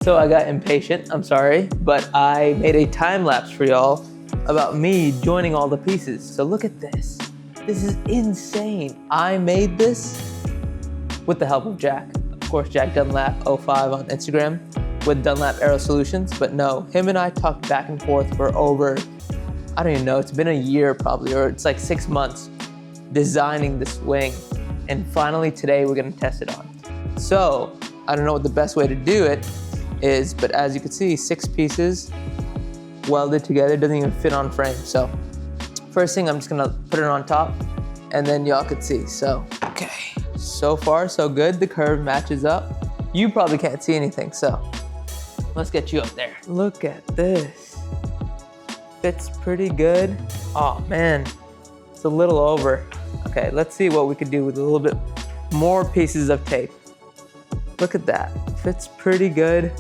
So I got impatient, I'm sorry, but I made a time lapse for y'all about me joining all the pieces. So look at this. This is insane. I made this with the help of Jack. Of course, Jack Dunlap 05 on Instagram with Dunlap Aero Solutions. But no, him and I talked back and forth for over, I don't even know, it's been a year probably, or it's like 6 months designing this wing. And finally today we're gonna test it on. So I don't know what the best way to do it is, but as you can see, 6 pieces welded together, doesn't even fit on frame. So first thing, I'm just gonna put it on top and then y'all could see. So, okay, so far so good. The curve matches up. You probably can't see anything, so let's get you up there. Look at this. Fits pretty good. Oh man, it's a little over. Okay, let's see what we could do with a little bit more pieces of tape. Look at that, fits pretty good.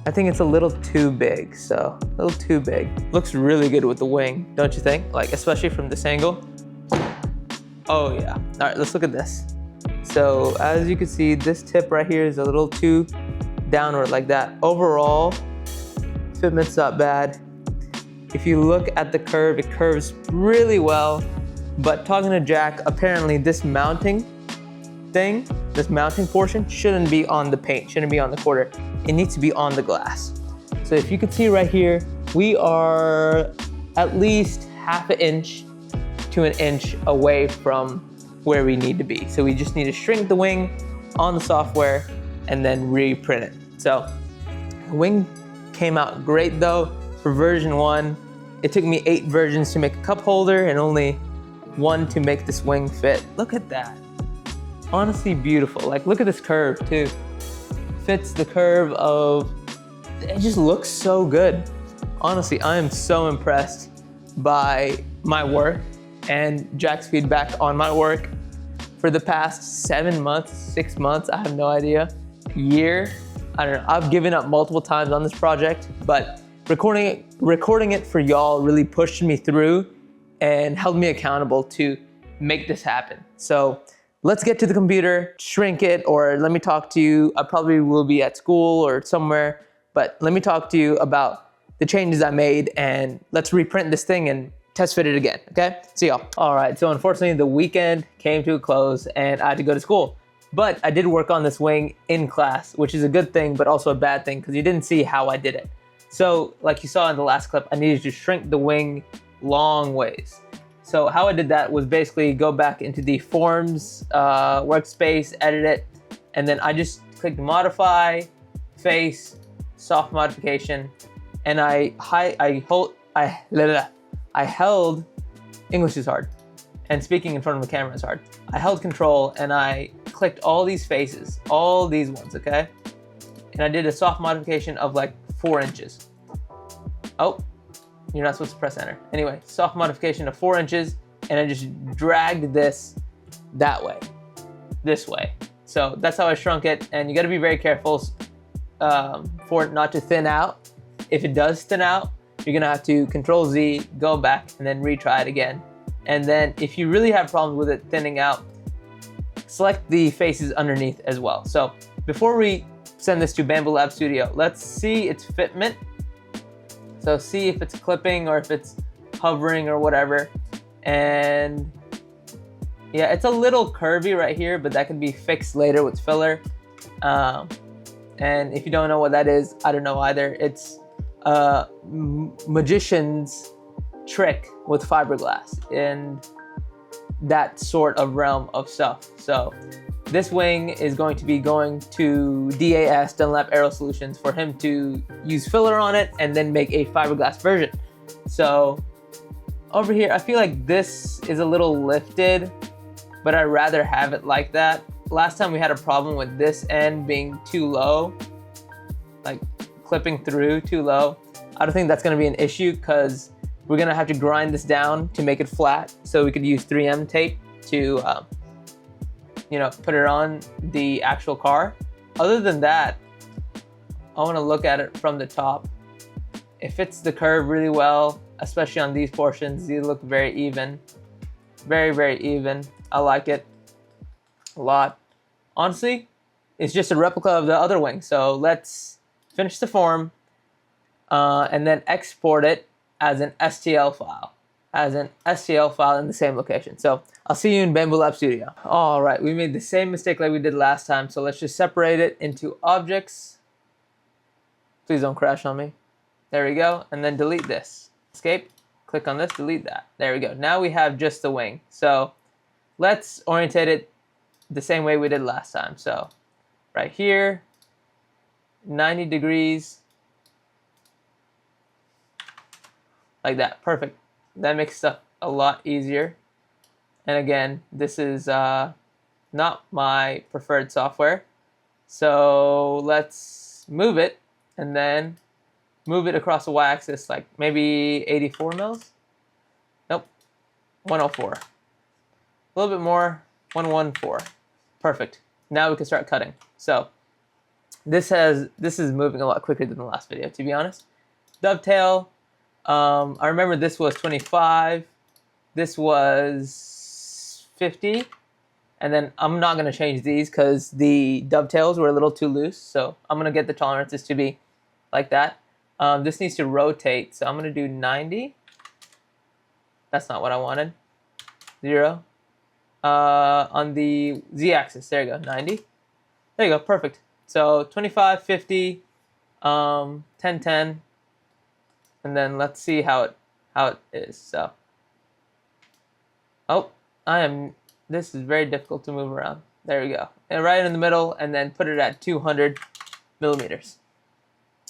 I think it's a little too big, so a little too big. Looks really good with the wing, don't you think? Like, especially from this angle. Oh yeah. All right, let's look at this. So as you can see, this tip right here is a little too downward like that. Overall, fitment's not bad. If you look at the curve, it curves really well. But talking to Jack, apparently this mounting thing, this mounting portion shouldn't be on the paint, shouldn't be on the quarter. It needs to be on the glass. So if you can see right here, we are at least ½ inch to an inch away from where we need to be. So we just need to shrink the wing on the software and then reprint it. So the wing came out great though for version 1. It took me 8 versions to make a cup holder and only 1 to make this wing fit. Look at that. Honestly beautiful. Like, look at this curve too. Fits the curve of, it just looks so good. Honestly, I am so impressed by my work and Jack's feedback on my work for the past 7 months, 6 months, I have no idea, year. I don't know, I've given up multiple times on this project, but recording it for y'all really pushed me through and held me accountable to make this happen. So let's get to the computer, shrink it, or let me talk to you. I probably will be at school or somewhere, but let me talk to you about the changes I made and let's reprint this thing and test fit it again, okay? See y'all. All right, so unfortunately the weekend came to a close and I had to go to school. But I did work on this wing in class, which is a good thing, but also a bad thing because you didn't see how I did it. So like you saw in the last clip, I needed to shrink the wing long ways. So how I did that was basically go back into the forms workspace, edit it, and then I just clicked modify, face, soft modification, and I held, English is hard, and speaking in front of the camera is hard. I held control and I clicked all these faces, all these ones, okay? And I did a soft modification of like 4 inches. Oh. You're not supposed to press enter. Anyway, soft modification of 4 inches, and I just dragged this that way, this way. So that's how I shrunk it, and you gotta be very careful for it not to thin out. If it does thin out, you're gonna have to Control Z, go back, and then retry it again. And then if you really have problems with it thinning out, select the faces underneath as well. So before we send this to Bamboo Lab Studio, let's see its fitment. So see if it's clipping or if it's hovering or whatever. And yeah, it's a little curvy right here, but that can be fixed later with filler. And if you don't know what that is, I don't know either. It's a magician's trick with fiberglass and that sort of realm of stuff. So this wing is going to be going to DAS, Dunlap Aero Solutions, for him to use filler on it and then make a fiberglass version. So over here, I feel like this is a little lifted, but I'd rather have it like that. Last time we had a problem with this end being too low, like clipping through too low. I don't think that's gonna be an issue because we're gonna have to grind this down to make it flat so we could use 3M tape to put it on the actual car. Other than that, I want to look at it from the top. It fits the curve really well, especially on these portions. These look very even, very, very even. I like it a lot. Honestly, it's just a replica of the other wing. So let's finish the form, and then export it as an STL file. In the same location. So I'll see you in Bambu Lab Studio. All right, we made the same mistake like we did last time. So let's just separate it into objects. Please don't crash on me. There we go. And then delete this. Escape, click on this, delete that. There we go. Now we have just the wing. So let's orientate it the same way we did last time. So right here, 90 degrees, like that. Perfect. That makes stuff a lot easier. And again, this is not my preferred software. So let's move it and then move it across the y-axis, like maybe 84 mils. Nope, 104. A little bit more, 114. Perfect. Now we can start cutting. So this is moving a lot quicker than the last video, to be honest. Dovetail. I remember this was 25, this was 50, and then I'm not going to change these because the dovetails were a little too loose, so I'm going to get the tolerances to be like that. This needs to rotate, so I'm going to do 90. That's not what I wanted. 0. On the z-axis, there you go, 90. There you go, perfect. So 25, 50, 10, 10. And then let's see how it is. So, this is very difficult to move around. There we go. And right in the middle, and then put it at 200 millimeters.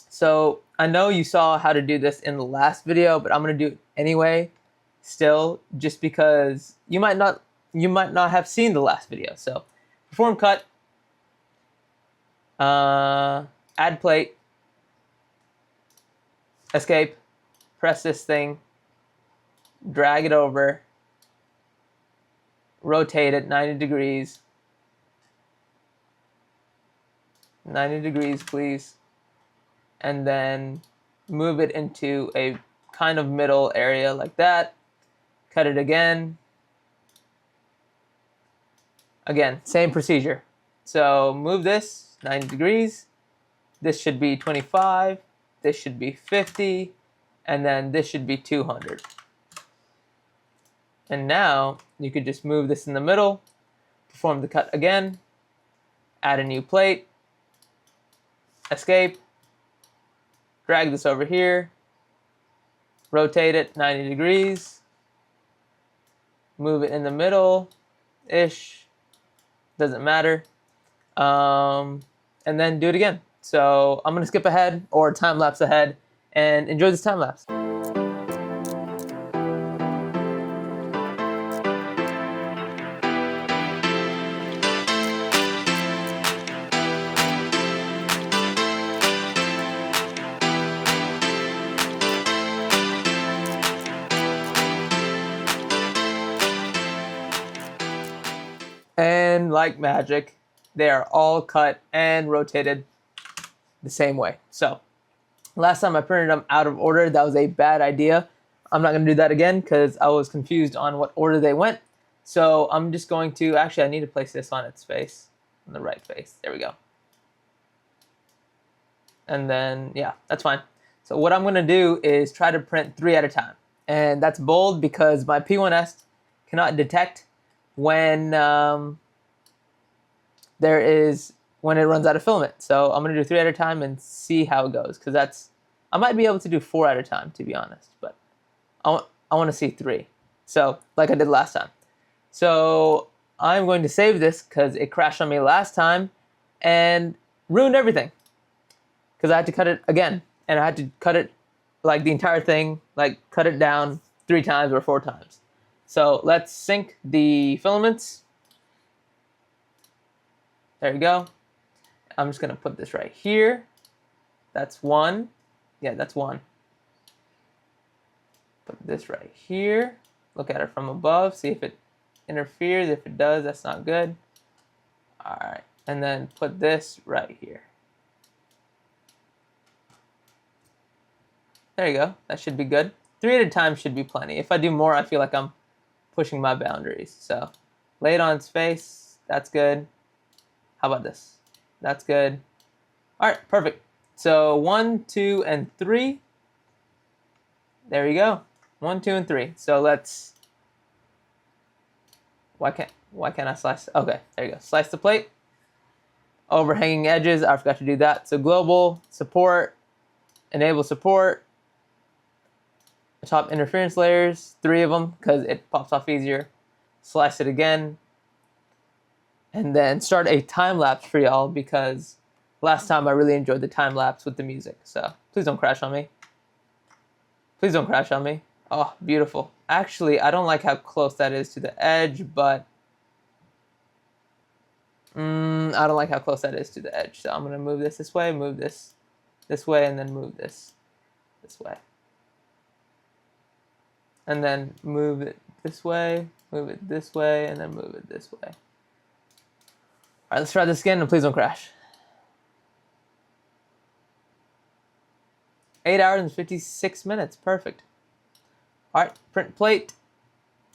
So I know you saw how to do this in the last video, but I'm gonna do it anyway, still, just because you might not have seen the last video. So perform cut, add plate, escape, press this thing, drag it over, rotate it 90 degrees. 90 degrees, please. And then move it into a kind of middle area like that. Cut it again. Again, same procedure. So move this 90 degrees. This should be 25. This should be 50. And then this should be 200. And now you could just move this in the middle, perform the cut again, add a new plate, escape, drag this over here, rotate it 90 degrees, move it in the middle-ish, doesn't matter, and then do it again. So I'm gonna skip ahead or time lapse ahead and enjoy this time lapse. And like magic, they are all cut and rotated the same way. So last time I printed them out of order. That was a bad idea. I'm not going to do that again because I was confused on what order they went. So I'm just going to, actually I need to place this on its face, on the right face. There we go. And then, yeah, that's fine. So what I'm going to do is try to print 3 at a time. And that's bold because my P1S cannot detect when when it runs out of filament. So I'm going to do 3 at a time and see how it goes, because I might be able to do 4 at a time, to be honest, but I want to see 3. So like I did last time. So I'm going to save this because it crashed on me last time and ruined everything, because I had to cut it again, and I had to cut it like the entire thing, like cut it down 3 times or 4 times. So let's sync the filaments. There we go. I'm just going to put this right here. That's 1. Yeah, that's 1. Put this right here. Look at it from above. See if it interferes. If it does, that's not good. All right. And then put this right here. There you go. That should be good. 3 at a time should be plenty. If I do more, I feel like I'm pushing my boundaries. So lay it on its face. That's good. How about this? That's good. All right, perfect. So 1, 2, and 3. There you go. 1, 2, and 3. So let's. Why can't I slice? Okay, there you go. Slice the plate. Overhanging edges. I forgot to do that. So global support. Enable support. Top interference layers. 3 of them because it pops off easier. Slice it again. And then start a time lapse for y'all because last time I really enjoyed the time lapse with the music. So please don't crash on me. Please don't crash on me. Oh, beautiful. Actually, I don't like how close that is to the edge, but I don't like how close that is to the edge. So I'm going to move this way, move this way, and then move this way. And then move it this way, move it this way, and then move it this way. All right, let's try this again, and please don't crash. 8 hours and 56 minutes, perfect. All right, print plate,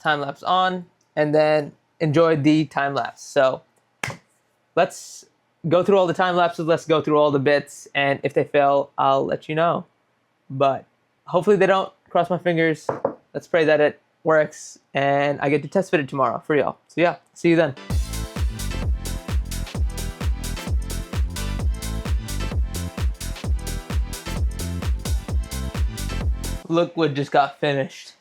time lapse on, and then enjoy the time lapse. So let's go through all the time lapses, let's go through all the bits, and if they fail, I'll let you know. But hopefully they don't, cross my fingers. Let's pray that it works, and I get to test fit it tomorrow for y'all. So yeah, see you then. Look what just got finished.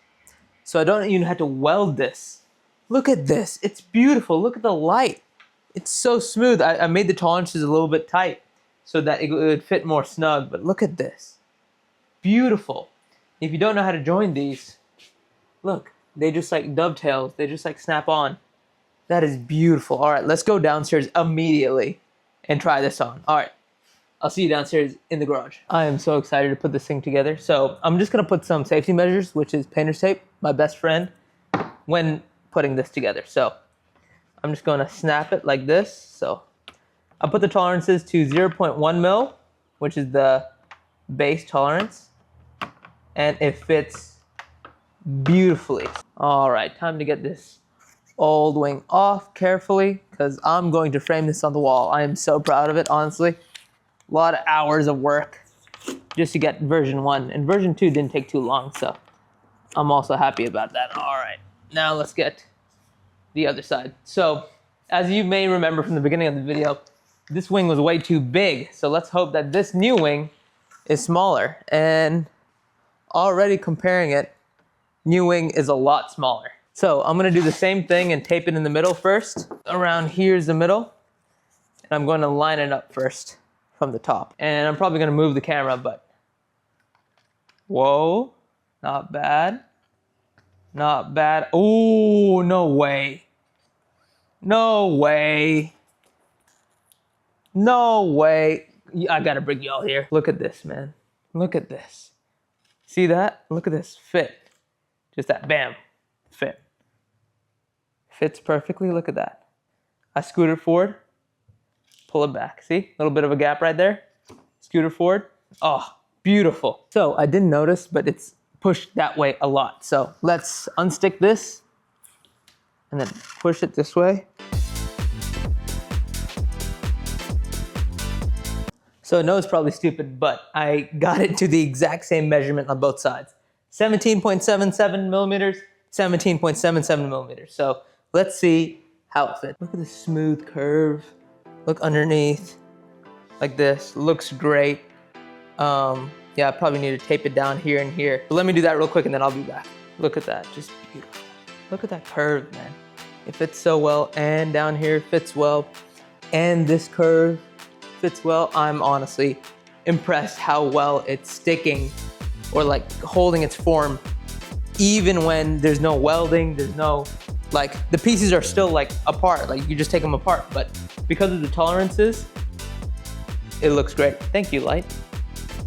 So I don't even have to weld this. Look at this, it's beautiful. Look at the light. It's so smooth. I made the tolerances a little bit tight so that it would fit more snug, but look at this. Beautiful. If you don't know how to join these, look, they just like dovetails. They just like snap on. That is beautiful. All right, let's go downstairs immediately and try this on. All right. I'll see you downstairs in the garage. I am so excited to put this thing together. So I'm just gonna put some safety measures, which is painter's tape, my best friend, when putting this together. So I'm just gonna snap it like this. So I'll put the tolerances to 0.1 mil, which is the base tolerance, and it fits beautifully. All right, time to get this old wing off carefully because I'm going to frame this on the wall. I am so proud of it, honestly. A lot of hours of work just to get version 1. And version 2 didn't take too long, so I'm also happy about that. All right, now let's get the other side. So as you may remember from the beginning of the video, this wing was way too big. So let's hope that this new wing is smaller. And already comparing it, new wing is a lot smaller. So I'm gonna do the same thing and tape it in the middle first. Around here's the middle. And I'm going to line it up first from the top. And I'm probably gonna move the camera, but whoa, not bad. Not bad. Oh, no way. No way. No way. I gotta bring y'all here. Look at this, man. Look at this. See that? Look at this fit. Just that, bam, fit. Fits perfectly, look at that. I scoot it forward, pull it back. See, a little bit of a gap right there. Scoot it forward, oh, beautiful. So I didn't notice, but it's pushed that way a lot. So let's unstick this and then push it this way. So I know it's probably stupid, but I got it to the exact same measurement on both sides. 17.77 millimeters, 17.77 millimeters. So let's see how it fits. Look at the smooth curve. Look underneath, like this. Looks great. Yeah, I probably need to tape it down here and here. But let me do that real quick and then I'll be back. Look at that, just beautiful. Look at that curve, man. It fits so well, and down here fits well, and this curve fits well. I'm honestly impressed how well it's sticking or like holding its form, even when there's no welding, there's no, like the pieces are still like apart, like you just take them apart, but because of the tolerances, it looks great. Thank you, light.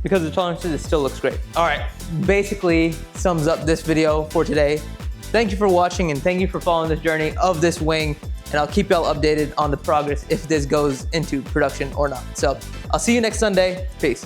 Because of the tolerances, it still looks great. All right, basically sums up this video for today. Thank you for watching and thank you for following this journey of this wing, and I'll keep y'all updated on the progress if this goes into production or not. So I'll see you next Sunday. Peace.